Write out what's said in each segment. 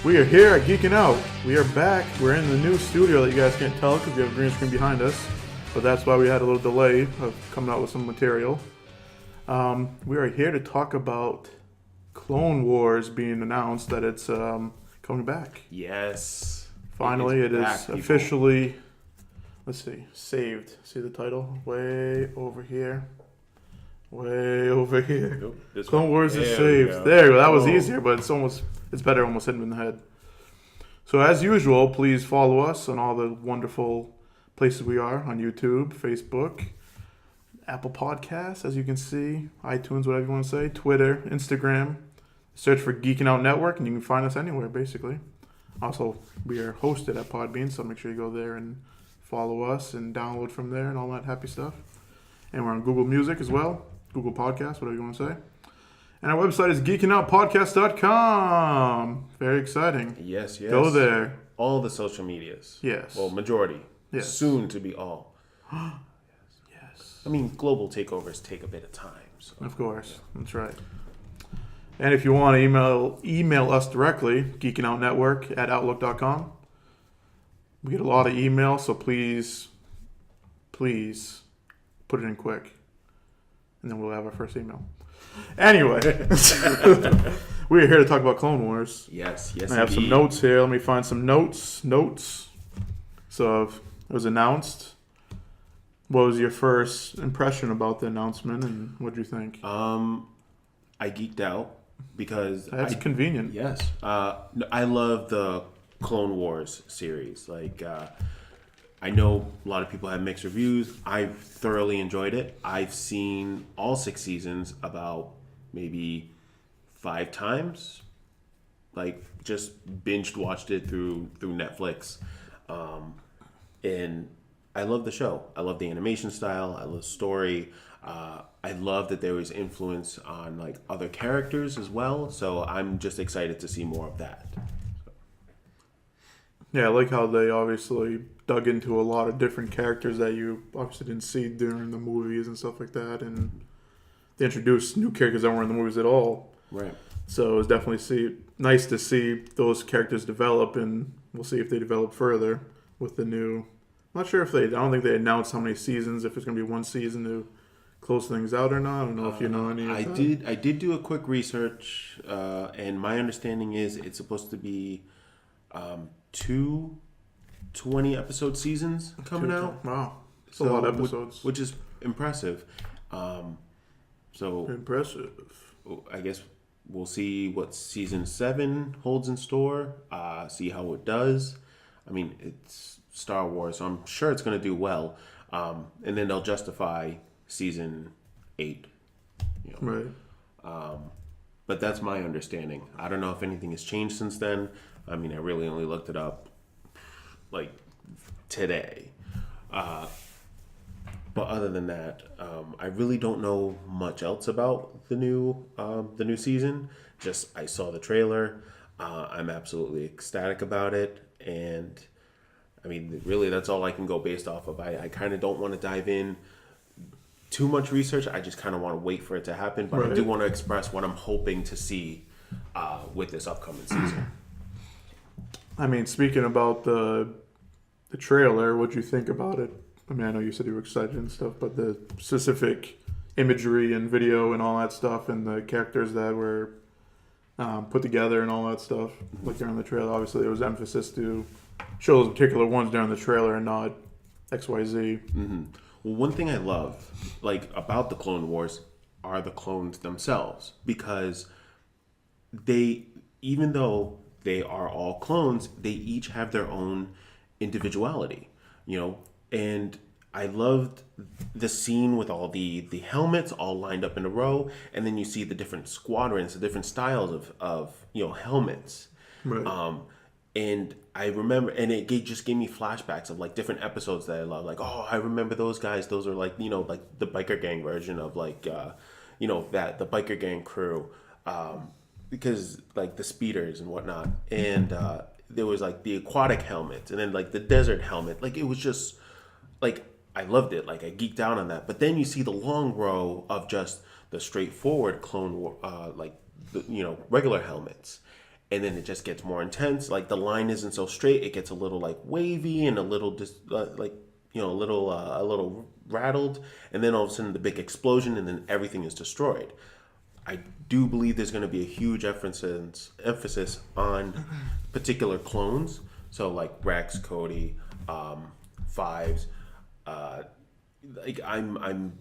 We are here at Geeking Out. We are back. We're in the new studio that you guys can't tell because we have a green screen behind us. But that's why we had a little delay of coming out with some material. We are here to talk about Clone Wars being announced that it's coming back. Yes. Finally, it back, is people. officially, let's see, saved. See the title? Way over here. Way over here. Nope, this Clone one. Wars is There we saved. go. There you go. That was Oh. easier, but it's better almost hitting in the head. So as usual, please follow us on all the wonderful places we are on YouTube, Facebook, Apple Podcasts, as you can see, iTunes, whatever you want to say, Twitter, Instagram. Search for Geeking Out Network, and you can find us anywhere, basically. Also, we are hosted at Podbean, so make sure you go there and follow us and download from there and all that happy stuff. And we're on Google Music as well, Google Podcasts, whatever you want to say. And our website is geekingoutpodcast.com. Very exciting. Yes. Go there. All the social medias. Yes. Well, majority. Yes. Soon to be all. Yes. I mean, global takeovers take a bit of time. So. Of course. That's right. And if you want to email us directly, geekingoutnetwork@outlook.com. We get a lot of emails, so please put it in quick. And then we'll have our first email. Anyway, we're here to talk about Clone Wars. Yes. I have some notes here. Let me find some notes. So it was announced. What was your first impression about the announcement, and what did you think? I geeked out because That's convenient. Yes. I love the Clone Wars series. I know a lot of people have mixed reviews. I've thoroughly enjoyed it. I've seen all 6 seasons about maybe 5 times. Just binged watched it through Netflix. And I love the show. I love the animation style. I love the story. I love that there was influence on other characters as well. So I'm just excited to see more of that. Yeah, I like how they obviously dug into a lot of different characters that you obviously didn't see during the movies and stuff like that. And they introduced new characters that weren't in the movies at all. Right. So it was definitely nice to see those characters develop, and we'll see if they develop further with the new. I'm not sure if I don't think they announced how many seasons, if it's going to be one season to close things out or not. I don't know if you know any of that. I did do a quick research, and my understanding is it's supposed to be 2 20-episode seasons coming out. Wow. It's a lot of episodes. Which is impressive. Impressive. I guess we'll see what season 7 holds in store, see how it does. I mean, it's Star Wars, so I'm sure it's going to do well. And then they'll justify season 8. Right. But that's my understanding. I don't know if anything has changed since then. I mean, I really only looked it up today. But other than that, I really don't know much else about the new season. Just I saw the trailer. I'm absolutely ecstatic about it, and I mean, really, that's all I can go based off of. I kind of don't want to dive in too much research. I just kind of want to wait for it to happen. But Right. I do want to express what I'm hoping to see with this upcoming season. I mean, speaking about the trailer, what'd you think about it? I mean, I know you said you were excited and stuff, but the specific imagery and video and all that stuff, and the characters that were put together and all that stuff, like during the trailer, obviously there was emphasis to show those particular ones during the trailer and not XYZ. Mm-hmm. Well, one thing I love, about the Clone Wars, are the clones themselves, because even though they are all clones, they each have their own individuality, and I loved the scene with all the helmets all lined up in a row, and then you see the different squadrons, the different styles of helmets. Right. And I remember, and it just gave me flashbacks of different episodes that I love. I remember those guys. Those are the biker gang version of the biker gang crew, because the speeders and whatnot. And there was the aquatic helmet, and then the desert helmet. It was just I loved it. I geeked out on that. But then you see the long row of just the straightforward Clone War, regular helmets. and then it just gets more intense. Like the line isn't so straight; it gets a little like wavy and a little a little rattled, and then all of a sudden the big explosion, and then everything is destroyed. I do believe there's going to be a huge emphasis on particular clones. So like Rex, Cody, Fives. Like I'm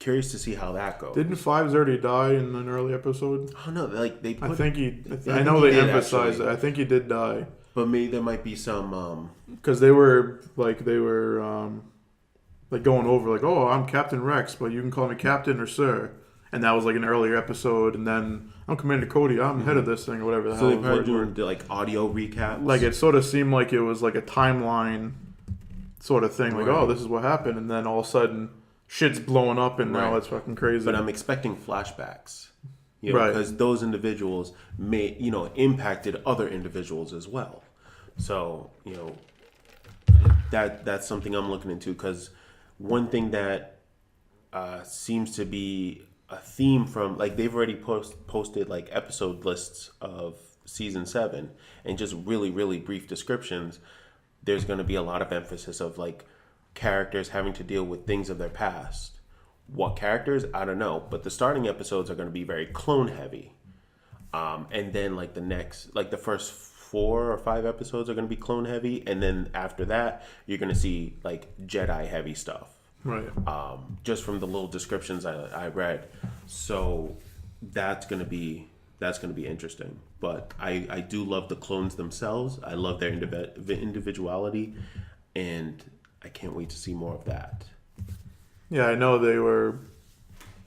curious to see how that goes. Didn't Fives already die in an early episode? Oh no, like they. Put, I think he. I I know think he they did, emphasized actually. it. I think he did die But maybe there might be some. because they were like going over like, oh, I'm Captain Rex, but you can call me Captain or Sir. And that was like an earlier episode, and then I'm Commander Cody. I'm head of this thing or whatever the So they hell. probably Word. doing like audio recaps. Like it sort of seemed like it was like a timeline sort of thing. Like, Right. oh, this is what happened, and then all of a sudden shit's blowing up, and now Right. it's fucking crazy. But I'm expecting flashbacks. You know, Right. because those individuals may, impacted other individuals as well. So, that's something I'm looking into. Because one thing that seems to be a theme from, like, they've already posted like episode lists of season 7 and just really, really brief descriptions. There's going to be a lot of emphasis of like characters having to deal with things of their past. What characters? I don't know. But the starting episodes are going to be very clone heavy. And then like the first 4 or 5 episodes are going to be clone heavy. And then after that, you're going to see like Jedi heavy stuff. right. Just from the little descriptions I read. So that's going to be interesting. But I do love the clones themselves. I love their individuality. And I can't wait to see more of that. Yeah, I know they were.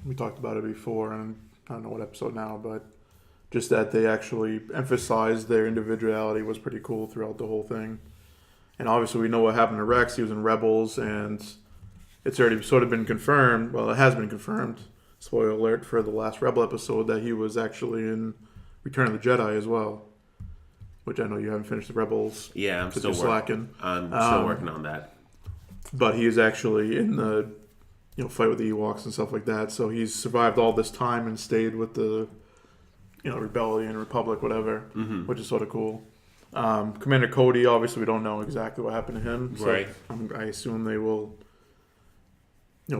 We talked about it before, and I don't know what episode now, but just that they actually emphasized their individuality was pretty cool throughout the whole thing. And obviously, we know what happened to Rex. He was in Rebels, and it's already sort of been confirmed. Well, it has been confirmed. Spoiler alert for the last Rebel episode that he was actually in Return of the Jedi as well. Which I know you haven't finished the Rebels. Yeah, I'm because still you're slacking. I'm still working on that. But he is actually in the fight with the Ewoks and stuff like that. So he's survived all this time and stayed with the rebellion, republic, whatever, which is sort of cool. Commander Cody, obviously, we don't know exactly what happened to him. So Right. I assume they will,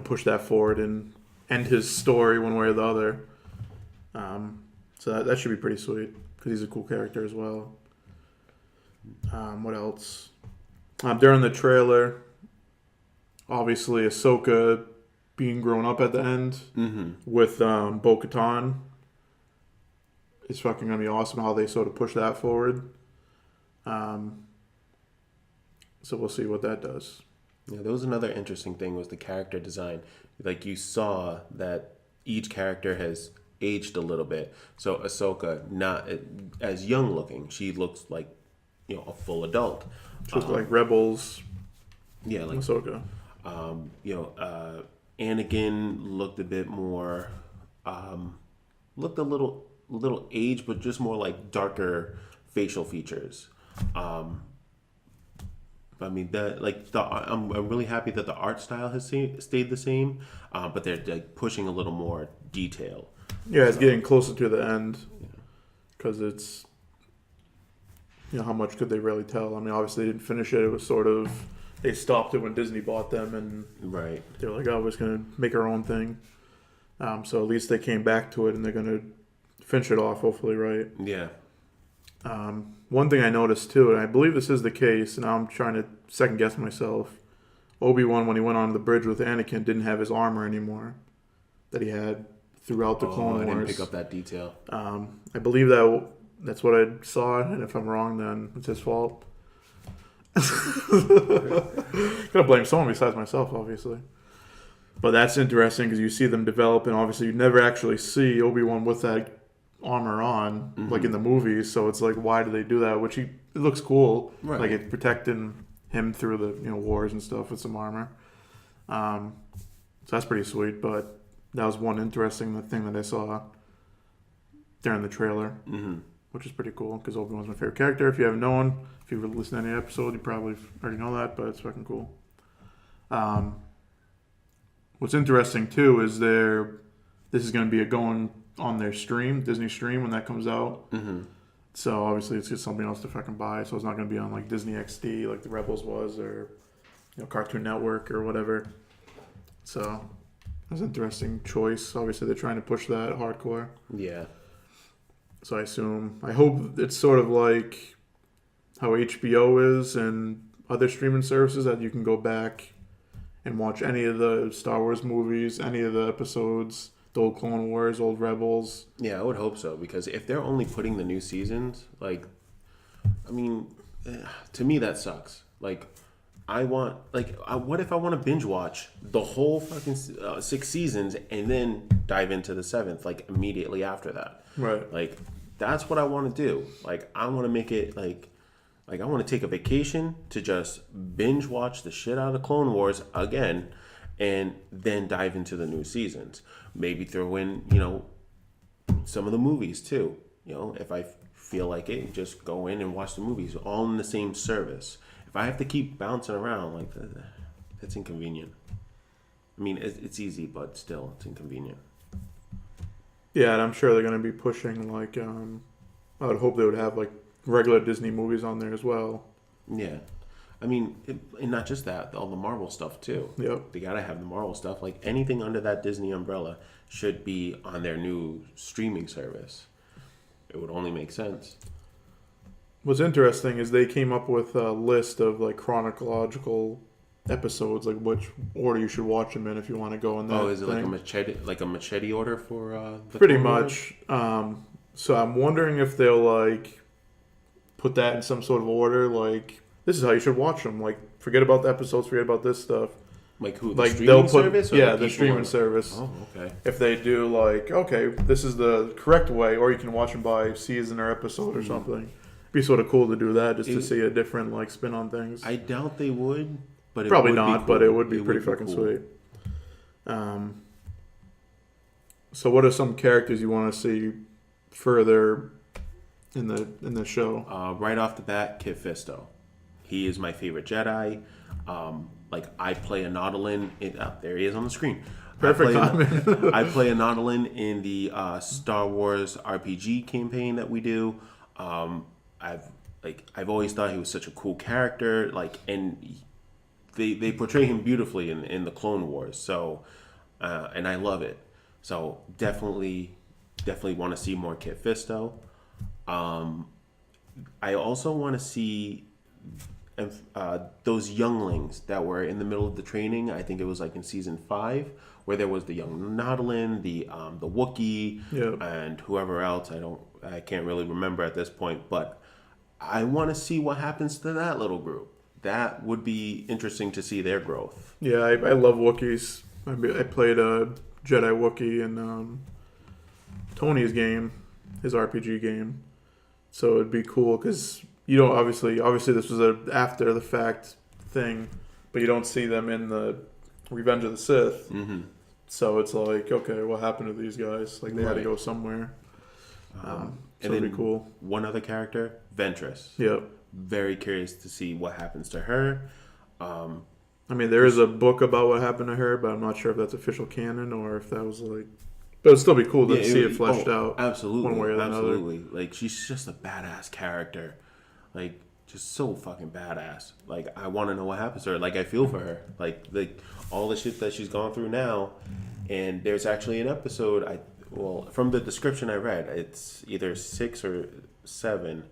push that forward and end his story one way or the other. So that should be pretty sweet because he's a cool character as well. What else? During the trailer, obviously Ahsoka being grown up at the end with Bo-Katan. It's fucking gonna be awesome how they sort of push that forward. So we'll see what that does. Yeah, there was another interesting thing was the character design. Like you saw that each character has aged a little bit. So Ahsoka, not as young looking, she looks like a full adult. Just like Rebels, Yeah, like Ahsoka. Anakin looked a bit more, looked a little aged, but just more like darker facial features. I mean that I'm really happy that the art style has stayed the same, but they're like pushing a little more detail. Yeah, it's getting closer to the end because it's how much could they really tell? I mean, obviously they didn't finish it. It was sort of they stopped it when Disney bought them, and Right. they're like, "Oh, we're just gonna make our own thing." So at least they came back to it, and they're gonna finish it off, hopefully, right? Yeah. One thing I noticed too, and I believe this is the case, and now I'm trying to second guess myself. Obi-Wan, when he went on the bridge with Anakin, didn't have his armor anymore that he had throughout the Clone I Wars. didn't pick up that detail. I believe that's what I saw, and if I'm wrong, then it's his fault. Gotta blame someone besides myself, obviously. But that's interesting because you see them develop, and obviously you never actually see Obi-Wan with that armor on, like in the movies. So it's like, why do they do that? Which it looks cool, Right. like it's protecting him through the wars and stuff with some armor. So that's pretty sweet. But that was one interesting thing that I saw during the trailer, which is pretty cool because Obi-Wan's my favorite character. If you haven't known, if you've listened to any episode, you probably already know that, but it's fucking cool. What's interesting too is this is going to be going on their stream, Disney stream, when that comes out. So obviously it's just something else to fucking buy. So it's not going to be on like Disney XD like the Rebels was, or Cartoon Network or whatever. So that's an interesting choice. Obviously they're trying to push that hardcore. Yeah. So I hope it's sort of like how HBO is and other streaming services, that you can go back and watch any of the Star Wars movies, any of the episodes, the old Clone Wars, old Rebels. Yeah, I would hope so, because if they're only putting the new seasons, like, I mean, to me that sucks. Like, what if I want to binge watch the whole fucking 6 seasons and then dive into the 7th, like, immediately after that? Right. Like, that's what I want to do. Like, I want to make it like I want to take a vacation to just binge watch the shit out of Clone Wars again, and then dive into the new seasons. Maybe throw in, some of the movies too. If I feel like it, just go in and watch the movies all in the same service. If I have to keep bouncing around like that, that's inconvenient. I mean, it's easy, but still, it's inconvenient. Yeah, and I'm sure they're going to be pushing like I would hope they would have like regular Disney movies on there as well. Yeah. I mean, and not just that, all the Marvel stuff too. Yep. They gotta have the Marvel stuff. Like, anything under that Disney umbrella should be on their new streaming service. It would only make sense. What's interesting is they came up with a list of like chronological episodes, like which order you should watch them in if you want to go in that. Oh, is it thing. like a machete order for the Pretty Clone much. So I'm wondering if they'll like put that in some sort of order, like this is how you should watch them. Like, forget about the episodes, forget about this stuff. Like who? Like streaming they'll put service? Or the streaming service. Oh, okay. If they do like, okay, this is the correct way, or you can watch them by season or episode or something. Be sort of cool to do that, just to see a different like spin on things. I doubt they would, but Probably would not, be cool. but it would be pretty fucking cool. sweet. So what are some characters you want to see further in the show? Right off the bat, Kit Fisto. He is my favorite Jedi. Like, I play a Nautolan. There he is on the screen. Perfect timing. I play a Nautolan in the Star Wars RPG campaign that we do. I've always thought he was such a cool character. Like, and they portray him beautifully in the Clone Wars. So, and I love it. So definitely want to see more Kit Fisto. I also want to see those younglings that were in the middle of the training. I think it was like in season 5, where there was the young Nautolan, the Wookiee, Yep. and whoever else. I can't really remember at this point, but I want to see what happens to that little group. That would be interesting to see their growth. Yeah, I love Wookiees. I played a Jedi Wookiee in Tony's game, his RPG game. So it'd be cool because obviously this was a after the fact thing, but you don't see them in the Revenge of the Sith. Mm-hmm. So it's like, okay, what happened to these guys? Like, they had to Right. go somewhere. So And it'd then be cool. one other character, Ventress. Yep. Very curious to see what happens to her. I mean, there is a book about what happened to her, but I'm not sure if that's official canon or if that was like. But it'd still be cool to see it fleshed out. Absolutely, one way or absolutely. Like, she's just a badass character. Like, just so fucking badass. Like, I want to know what happens to her. Like, I feel for her. Like all the shit that she's gone through now. And there's actually an episode. From the description I read, it's either 6 or 7,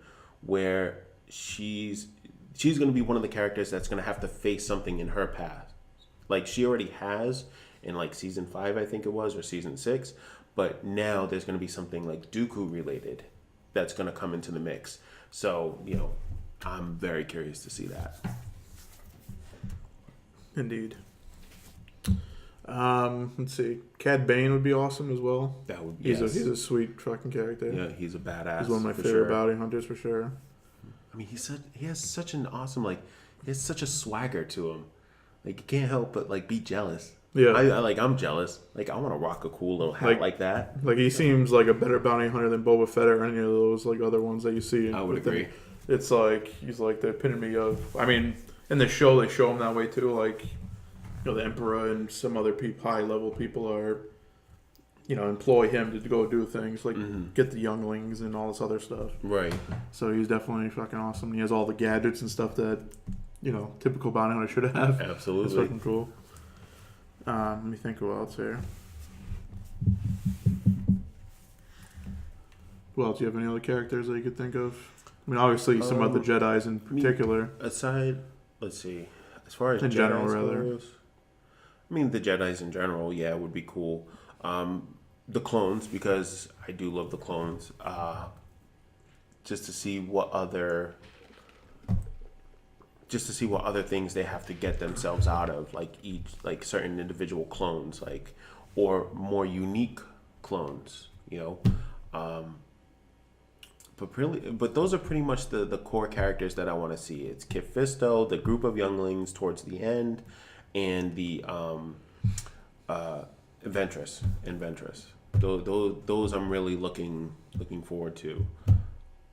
where she's going to be one of the characters that's going to have to face something in her past. Like, she already has in like season 5, I think it was, or season 6. But now there's going to be something like Dooku related that's going to come into the mix. So, I'm very curious to see that. Indeed. Let's see. Cad Bane would be awesome as well. That would be He's a sweet fucking character. Yeah, he's a badass. He's one of my favorite sure. bounty hunters for sure. I mean, he has such an awesome, like, he has such a swagger to him. Like, you can't help but like be jealous. Yeah. I'm jealous. Like, I want to rock a cool little hat like that. Like, he seems like a better bounty hunter than Boba Fett or any of those like other ones that you see. I would agree. It's like he's like the epitome of. I mean, in the show they show him that way too. Like, the Emperor and some other high level people are employ him to go do things like Mm-hmm. get the younglings and all this other stuff. Right. So he's definitely fucking awesome. He has all the gadgets and stuff that typical bounty hunter should have. It's Absolutely. fucking cool. Let me think who else here. Who else? Do you have any other characters that you could think of? I mean, obviously some of the Jedis in particular. Aside, let's see. As far as In Jedis general, rather. goes, I mean, the Jedis in general, yeah, would be cool. The clones, because I do love the clones. Just to see what other things they have to get themselves out of, like certain individual clones, or more unique clones, But those are pretty much the core characters that I want to see. It's Kit Fisto, the group of younglings towards the end, and the Ventress. Those I'm really looking forward to.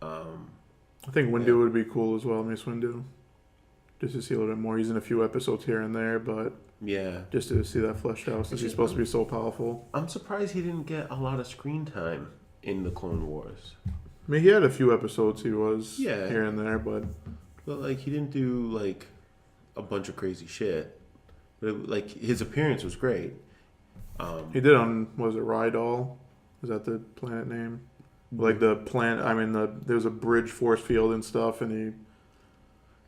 I think Windu would be cool as well, Mace Windu. Just to see a little bit more. He's in a few episodes here and there, but Yeah. just to see that fleshed out since he's supposed to be so powerful. I'm surprised he didn't get a lot of screen time in the Clone Wars. I mean, he had a few episodes he was Yeah. here and there, but But he didn't do a bunch of crazy shit. But his appearance was great. he did on, was it Rydal? Is that the planet name? Like the planet, there was a bridge force field and stuff, and he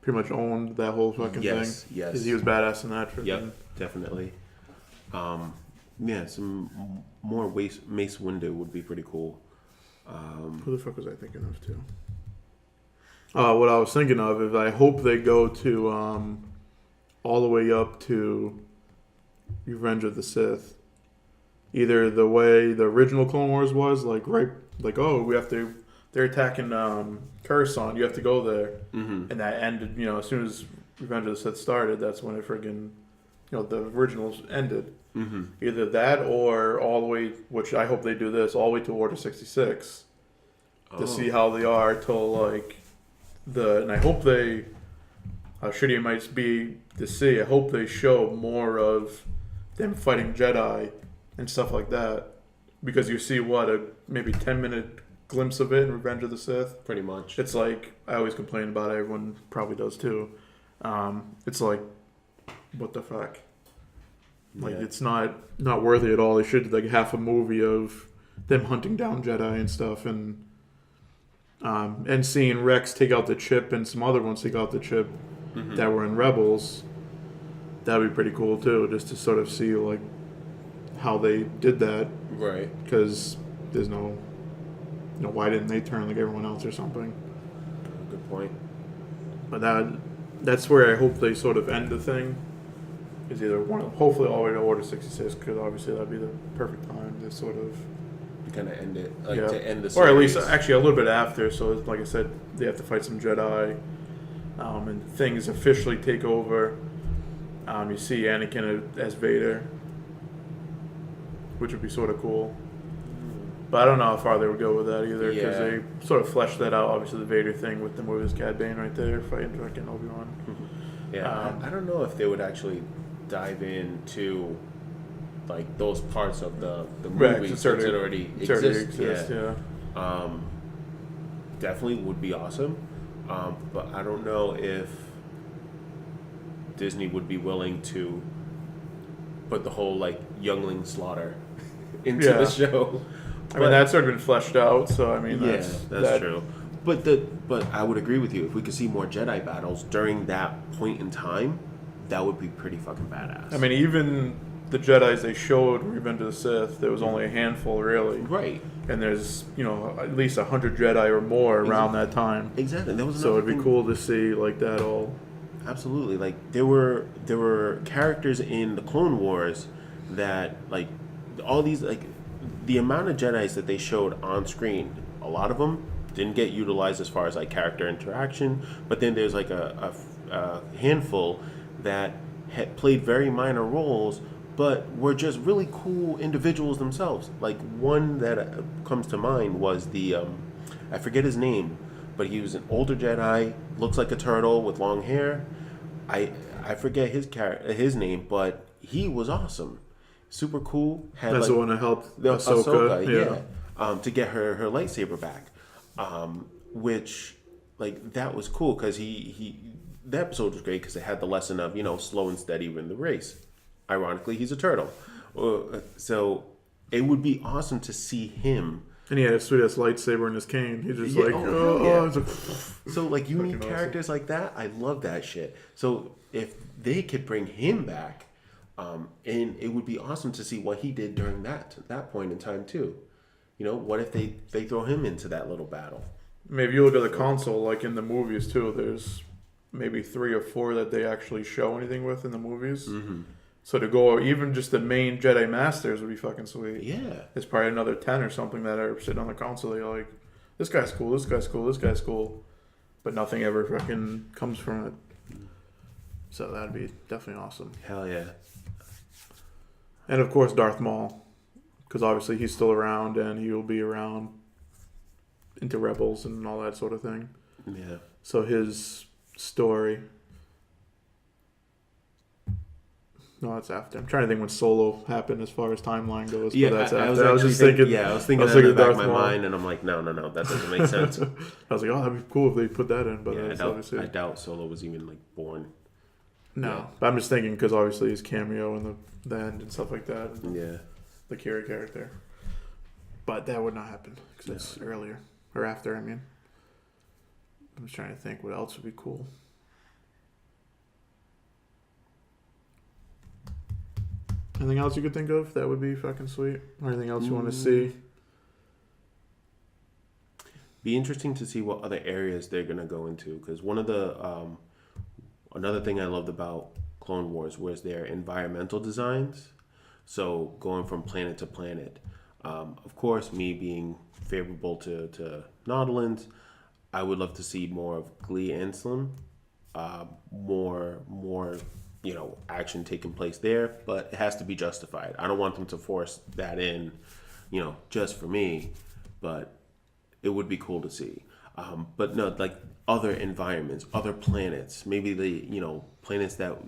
pretty much owned that whole fucking Yes, thing. yes. He was badass in that. Freaking. Yep, definitely. Some more Mace Windu would be pretty cool. Who the fuck was I thinking of too? What I was thinking of is I hope they go to all the way up to Revenge of the Sith. Either the way the original Clone Wars was, they're attacking Coruscant, you have to go there. Mm-hmm. And that ended, as soon as Revenge of the Sith started, that's when it friggin', the originals ended. Mm-hmm. Either that or all the way, which I hope they do this, all the way to Order 66 to see how they are till and I hope they, how shitty it might be to see, I hope they show more of them fighting Jedi and stuff like that, because you see maybe 10-minute glimpse of it in Revenge of the Sith. Pretty much. It's I always complain about it, everyone probably does too. It's what the fuck? It's not worthy at all. They should half a movie of them hunting down Jedi and stuff, and seeing Rex take out the chip and some other ones take out the chip that were in Rebels. That'd be pretty cool too, just to sort of see how they did that. Right. Because there's no, why didn't they turn like everyone else or something? Good point. But that's where I hope they sort of end the thing. Is either hopefully all the way to Order 66, because obviously that'd be the perfect time to sort of Kind of end it, yeah. to end the series. Or at least actually a little bit after. So like I said, they have to fight some Jedi, and things officially take over. You see Anakin as Vader, which would be sort of cool. But I don't know how far they would go with that either, because Yeah. they sort of fleshed that out. Obviously, the Vader thing with them with his Cad Bane right there fighting fucking Obi-Wan. Yeah, I don't know if they would actually dive into those parts of the Right, movie it's since already- it already It already exists. exists, yeah. Definitely would be awesome, but I don't know if Disney would be willing to put the whole youngling slaughter into Yeah. the show. I mean, that's sort of been fleshed out, so I mean, that's true. But I would agree with you. If we could see more Jedi battles during that point in time, that would be pretty fucking badass. I mean, even the Jedis they showed Revenge of the Sith, there was only a handful really, right? and there's at least 100 Jedi or more around that time. Exactly. There was So it'd be thing- cool to see that all. Absolutely. There were characters in the Clone Wars that all these the amount of Jedis that they showed on screen, a lot of them didn't get utilized as far as character interaction, but then there's a handful that had played very minor roles but were just really cool individuals themselves. One that comes to mind was the I forget his name, but he was an older Jedi, looks like a turtle with long hair. I forget his name, but he was awesome. super cool. Had That's like the one that helped the Ahsoka. yeah. To get her lightsaber back, which like that was cool because he the episode was great because it had the lesson of slow and steady win the race. Ironically, he's a turtle, so it would be awesome to see him. And he had a sweet ass lightsaber in his cane. He's just Yeah, like, hell yeah. it's like, So like you need Fucking characters like that. I love that shit. So if they could bring him back, and it would be awesome to see what he did during that point in time too. What if they throw him into that little battle? maybe you look at the console, like in the movies too. There's maybe 3 or 4 that they actually show anything with in the movies. Mm-hmm. So to go even just the main Jedi Masters would be fucking sweet. Yeah. There's probably another 10 or something that are sitting on the console. You're like, this guy's cool, this guy's cool, this guy's cool, but nothing ever fucking comes from it. So that'd be definitely awesome. Hell yeah. And of course Darth Maul, because obviously he's still around and he will be around into Rebels and all that sort of thing. Yeah. So his story. No, that's after. I'm trying to think when Solo happened as far as timeline goes. Yeah, but that's I was after. actually thinking that in the back of my Maul. mind, and I'm like, no, that doesn't make sense. I was like, oh, that'd be cool if they put that in, but Yeah, that's obviously I doubt Solo was even like born. no. Yeah. But I'm just thinking because obviously his cameo in the end and stuff like that, and Yeah. the Kira character. But that would not happen because it's earlier or after. I mean, I'm just trying to think what else would be cool. Anything else you could think of that would be fucking sweet? Or anything else you want to see? Be interesting to see what other areas they're gonna go into because one of the another thing I loved about Clone Wars was their environmental designs. So going from planet to planet. Of course, me being favorable to Nautilans, I would love to see more of Glee Anselm, more action taking place there, but it has to be justified. I don't want them to force that in, just for me, but it would be cool to see. But no, like other environments, other planets, maybe planets that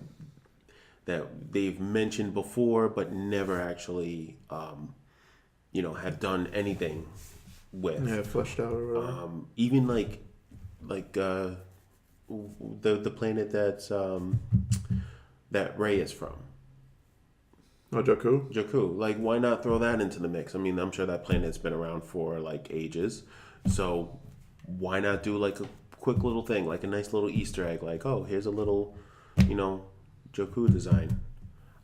they've mentioned before, but never actually, have done anything with. Yeah, fleshed out or whatever. Even like the planet that's that Rey is from. Oh, Jakku? Jakku. Like, why not throw that into the mix? I mean, I'm sure that planet's been around for like ages. So why not do like a quick little thing, like a nice little Easter egg, like, oh, here's a little, Jakku design.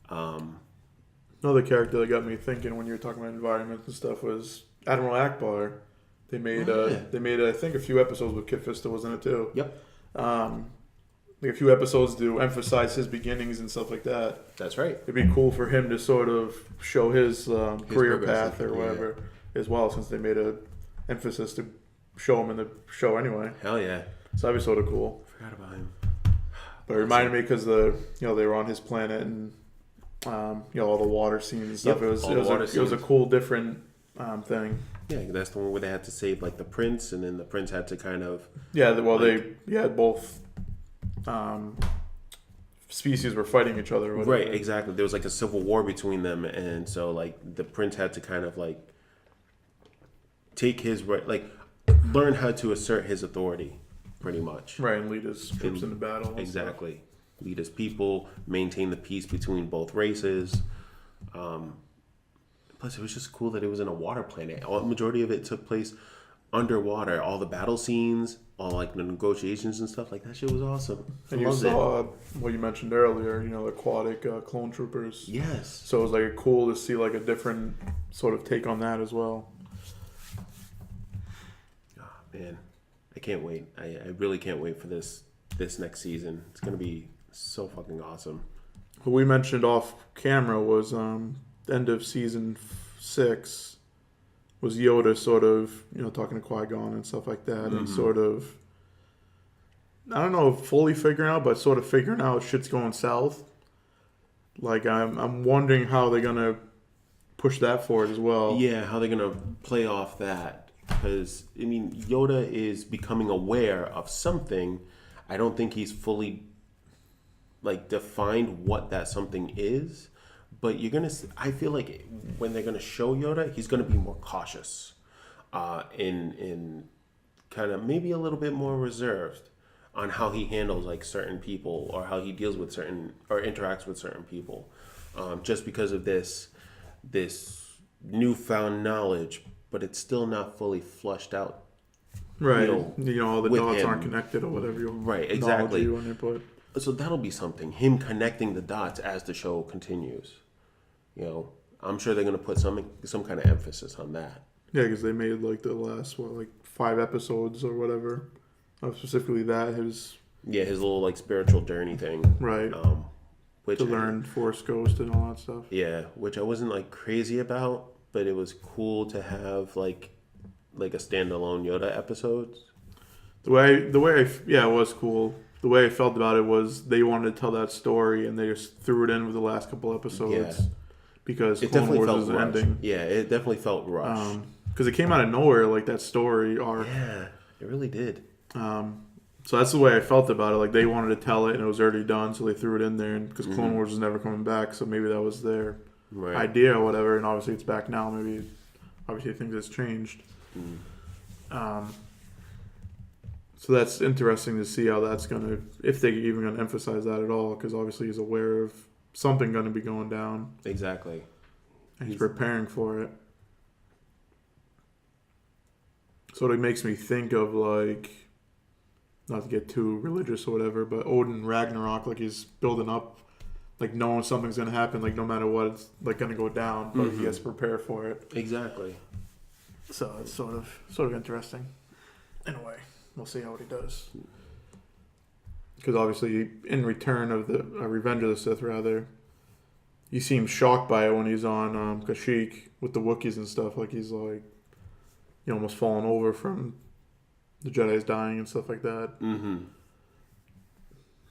Another character that got me thinking when you were talking about environment and stuff was Admiral Akbar. They made I think a few episodes with Kit Fisto was in it too. Yep. Like a few episodes to emphasize his beginnings and stuff like that. That's right. It'd be cool for him to sort of show his career path or progression, whatever as well, since they made a emphasis to show him in the show anyway. Hell yeah. So that'd be sort of cool. Forgot about him. But it reminded me because they were on his planet and all the water scenes and stuff. Yep, It was a cool different thing. Yeah, that's the one where they had to save like the prince, and then the prince had to kind of both species were fighting each other. Or whatever. right, exactly. There was like a civil war between them, and so like the prince had to kind of like take his right, like learn how to assert his authority, pretty much. Right, and lead his troops into battle. And Exactly. Stuff. Lead his people, maintain the peace between both races. Plus, it was just cool that it was in a water planet. The majority of it took place underwater. All the battle scenes, all like the negotiations and stuff like that shit was awesome. And you saw what you mentioned earlier, the aquatic clone troopers. Yes. So it was like cool to see like a different sort of take on that as well. Oh, man, I can't wait. I really can't wait for this next season. It's gonna be so fucking awesome. What we mentioned off camera was end of season 6 was Yoda sort of talking to Qui-Gon and stuff like that, and sort of, I don't know if fully figuring out, but sort of figuring out shit's going south. Like I'm wondering how they're gonna push that forward as well. Yeah, how they're gonna play off that, because I mean Yoda is becoming aware of something. I don't think he's fully like defined what that something is, but I feel like when they're gonna show Yoda, he's gonna be more cautious, in kind of maybe a little bit more reserved on how he handles like certain people or how he deals with certain or interacts with certain people, just because of this newfound knowledge, but it's still not fully flushed out. Right. You know, All the with dots him. aren't connected or whatever you Right, knowledge exactly. you want to put. So that'll be something. Him connecting the dots as the show continues. I'm sure they're gonna put some kind of emphasis on that. Yeah, because they made like the last 5 episodes or whatever of specifically that his Yeah, his little like spiritual journey thing. right Which to learn Force Ghost and all that stuff. Yeah, which I wasn't like crazy about, but it was cool to have like a standalone Yoda episode. The way yeah, it was cool. The way I felt about it was they wanted to tell that story and they just threw it in with the last couple episodes because It Clone definitely Wars felt was rushed. ending. Yeah, it definitely felt rushed. Because it came out of nowhere, like that story arc. Yeah, it really did. So that's the way I felt about it. Like they wanted to tell it and it was already done, so they threw it in there. And because Clone Wars was never coming back, so maybe that was their Right. idea or whatever. And obviously it's back now. Maybe obviously things has changed. So that's interesting to see how that's gonna, if they're even gonna emphasize that at all. Because obviously he's aware of something gonna be going down. Exactly. And he's preparing for it. So it makes me think of like, not to get too religious or whatever, but Odin Ragnarok, like he's building up, like knowing something's gonna happen, like no matter what, it's like gonna go down, but he has to prepare for it. Exactly. So it's sort of interesting. In a way, we'll see how he does. Because obviously, in Return of the Revenge of the Sith, rather, he seems shocked by it when he's on Kashyyyk with the Wookiees and stuff. Like he's like, almost falling over from the Jedi's dying and stuff like that. Mm-hmm.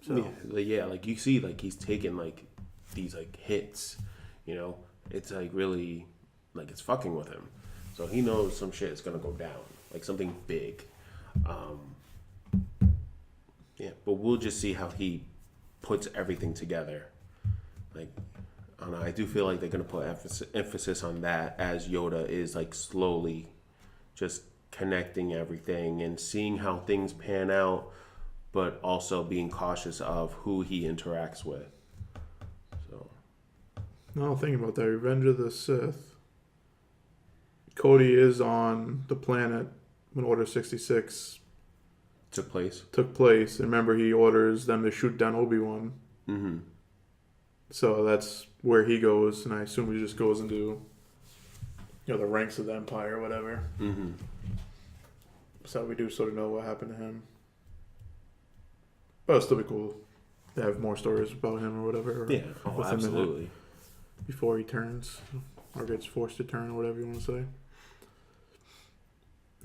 So Yeah, like you see, like he's taking like these like hits. It's like really like it's fucking with him. So he knows some shit is gonna go down, like something big. Yeah, but we'll just see how he puts everything together. Like, I don't know. I do feel like they're gonna put emphasis on that as Yoda is like slowly just connecting everything and seeing how things pan out, but also being cautious of who he interacts with. So, now thinking about that, Revenge of the Sith. Cody is on the planet when Order 66 took place. took place. And remember, he orders them to shoot down Obi-Wan. Mm-hmm. So that's where he goes, and I assume he just goes into, the ranks of the Empire or whatever. Mm-hmm. So we do sort of know what happened to him. But it'll still be cool to have more stories about him or whatever. Yeah, with him in it absolutely. before he turns, or gets forced to turn, or whatever you want to say.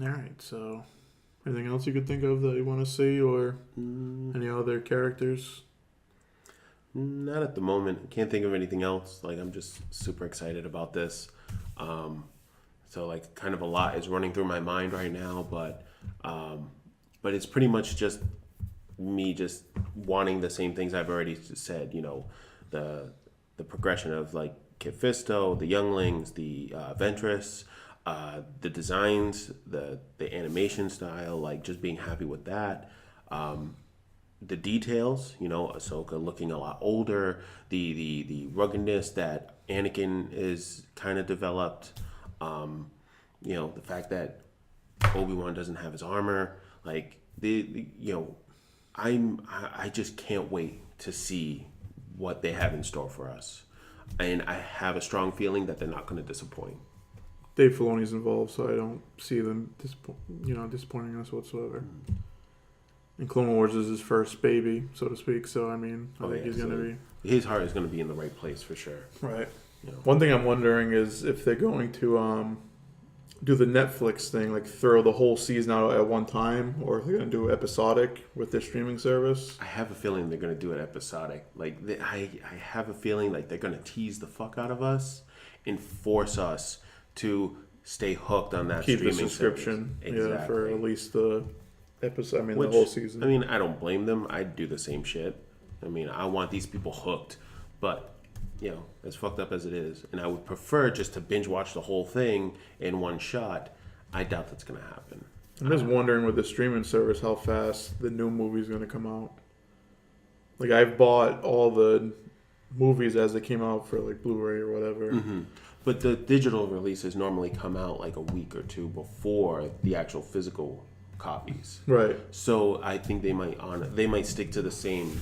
Alright, so anything else you could think of that you want to see, or any other characters? Not at the moment. Can't think of anything else. Like, I'm just super excited about this. So like kind of a lot is running through my mind right now, but it's pretty much just me just wanting the same things I've already said. The progression of like Kit Fisto, the younglings, the Ventress, the designs, the animation style, like just being happy with that. The details, Ahsoka looking a lot older, the ruggedness that Anakin is kind of developed, the fact that Obi-Wan doesn't have his armor, like I just can't wait to see what they have in store for us, and I have a strong feeling that they're not going to disappoint. Dave Filoni's involved, so I don't see them disappointing us whatsoever. And Clone Wars is his first baby, so to speak. So I think he's going to be. His heart is going to be in the right place for sure. Right. One thing I'm wondering is if they're going to do the Netflix thing, like throw the whole season out at one time, or if they're going to do episodic with their streaming service. I have a feeling they're going to do it episodic. Like I have a feeling like they're going to tease the fuck out of us and force us to stay hooked on that Keep the streaming subscription, service. Exactly. for at least the episode. The whole season. I don't blame them. I'd do the same shit. I want these people hooked, but as fucked up as it is, and I would prefer just to binge watch the whole thing in one shot. I doubt that's gonna happen. I'm just wondering with the streaming service how fast the new movie's going to come out. Like, I've bought all the movies as they came out for, like, Blu-ray or whatever. Mm-hmm. But the digital releases normally come out like a week or two before the actual physical copies. Right. So I think they might stick to the same.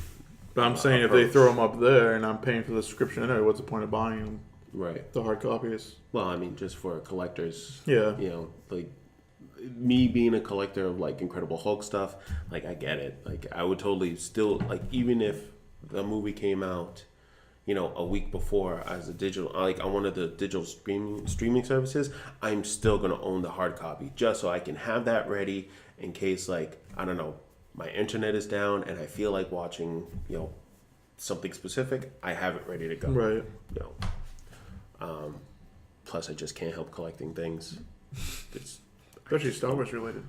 But I'm saying approach. if they throw them up there and I'm paying for the subscription anyway, what's the point of buying them? Right. The hard copies. Well, I mean, just for collectors. Yeah. Like me being a collector of like Incredible Hulk stuff, like I get it. Like I would totally still like, even if the movie came out, a week before as a digital, like on one of the digital streaming services, I'm still gonna own the hard copy just so I can have that ready in case, like, I don't know, my internet is down and I feel like watching, something specific. I have it ready to go. Right. Plus, I just can't help collecting things. It's Especially Star Wars related.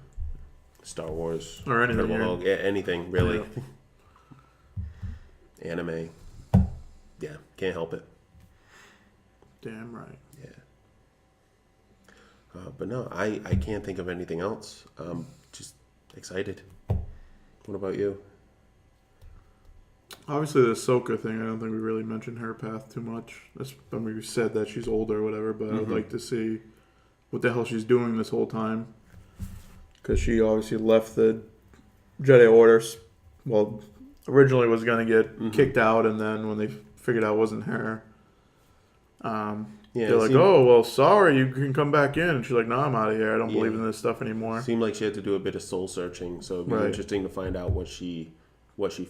Star Wars Or anything. Incredible Hulk, anything really. Yeah. Anime. Yeah, can't help it. Damn right. Yeah. But no, I can't think of anything else. Just excited. What about you? Obviously, the Ahsoka thing, I don't think we really mentioned her path too much. I mean, we said that she's older or whatever, but I would like to see what the hell she's doing this whole time. Because she obviously left the Jedi Order. Well, originally was going to get kicked out, and then when they figured out it wasn't her, they're like, oh, well, sorry, you can come back in. And she's like, no, I'm out of here. I don't believe in this stuff anymore. Seemed like she had to do a bit of soul searching, so it'd be interesting to find out what she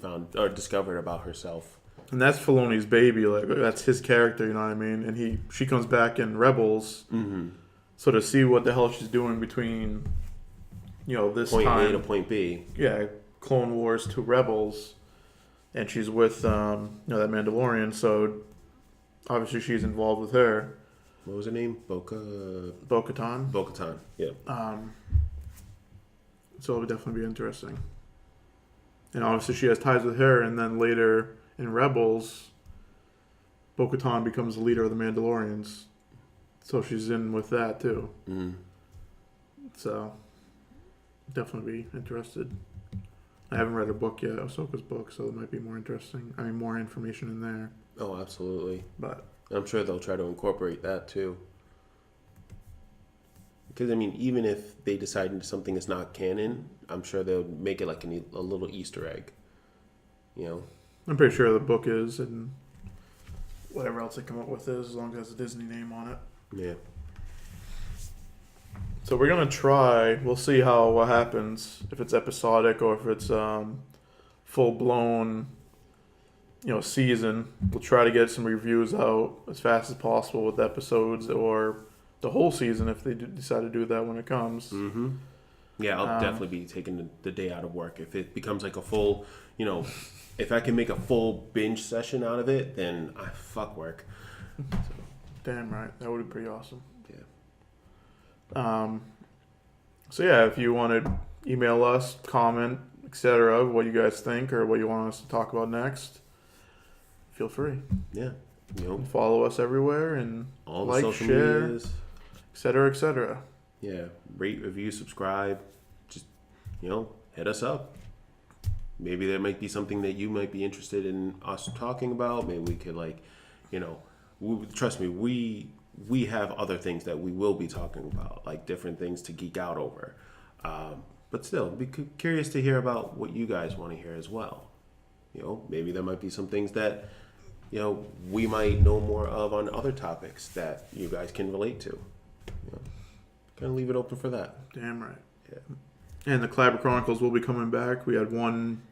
found or discovered about herself. And that's Filoni's baby. Like, that's his character, you know what I mean? And she comes back in Rebels. Mm-hmm. So to see what the hell she's doing between, this point time, A to point B. Yeah, Clone Wars to Rebels, and she's with that Mandalorian. So obviously she's involved with her. What was her name? Bo-Katan. Bo-Katan. Yeah. So it would definitely be interesting. And obviously she has ties with her, and then later in Rebels, Bo-Katan becomes the leader of the Mandalorians. So she's in with that too. Mm-hmm. So definitely be interested. I haven't read her book yet, Ahsoka's book, so it might be more interesting. I mean, more information in there. Oh, absolutely. But I'm sure they'll try to incorporate that too. Because, I mean, even if they decide something is not canon, I'm sure they'll make it like a little Easter egg. I'm pretty sure the book is, and whatever else they come up with is, as long as it has a Disney name on it. Yeah. So we're gonna try. We'll see what happens, if it's episodic or if it's full blown, season. We'll try to get some reviews out as fast as possible with episodes or the whole season if they decide to do that when it comes. Mm-hmm. Yeah, I'll definitely be taking the day out of work if it becomes like a full, if I can make a full binge session out of it, then I fuck work. So. Damn right, that would be pretty awesome. Yeah. So yeah, if you want to email us, comment, etc., what you guys think or what you want us to talk about next, feel free. Yeah. Follow us everywhere and all the like, social share, medias, etc., etc. Yeah, rate, review, subscribe. Just hit us up. Maybe there might be something that you might be interested in us talking about. Maybe we could trust me, we have other things that we will be talking about, like different things to geek out over. But still, be curious to hear about what you guys want to hear as well. Maybe there might be some things that, we might know more of on other topics that you guys can relate to. Kind of leave it open for that. Damn right. Yeah. And the Clabber Chronicles will be coming back. We had one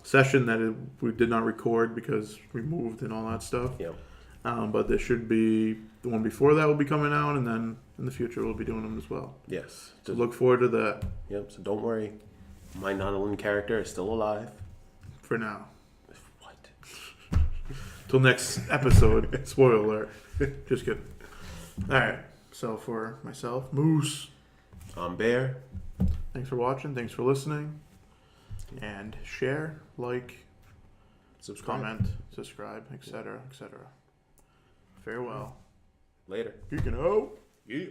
session that we did not record because we moved and all that stuff. Yeah. But there should be the one before that will be coming out, and then in the future we'll be doing them as well. Yes. So look forward to that. Yep. So don't worry, my Nautilin character is still alive. For now. What? Till next episode. Spoiler alert. Just kidding. All right. So for myself, Moose. I'm Bear. Thanks for watching. Thanks for listening. And share, like, subscribe, comment, subscribe, etc., etc. Farewell. Later. You can out. Yeah.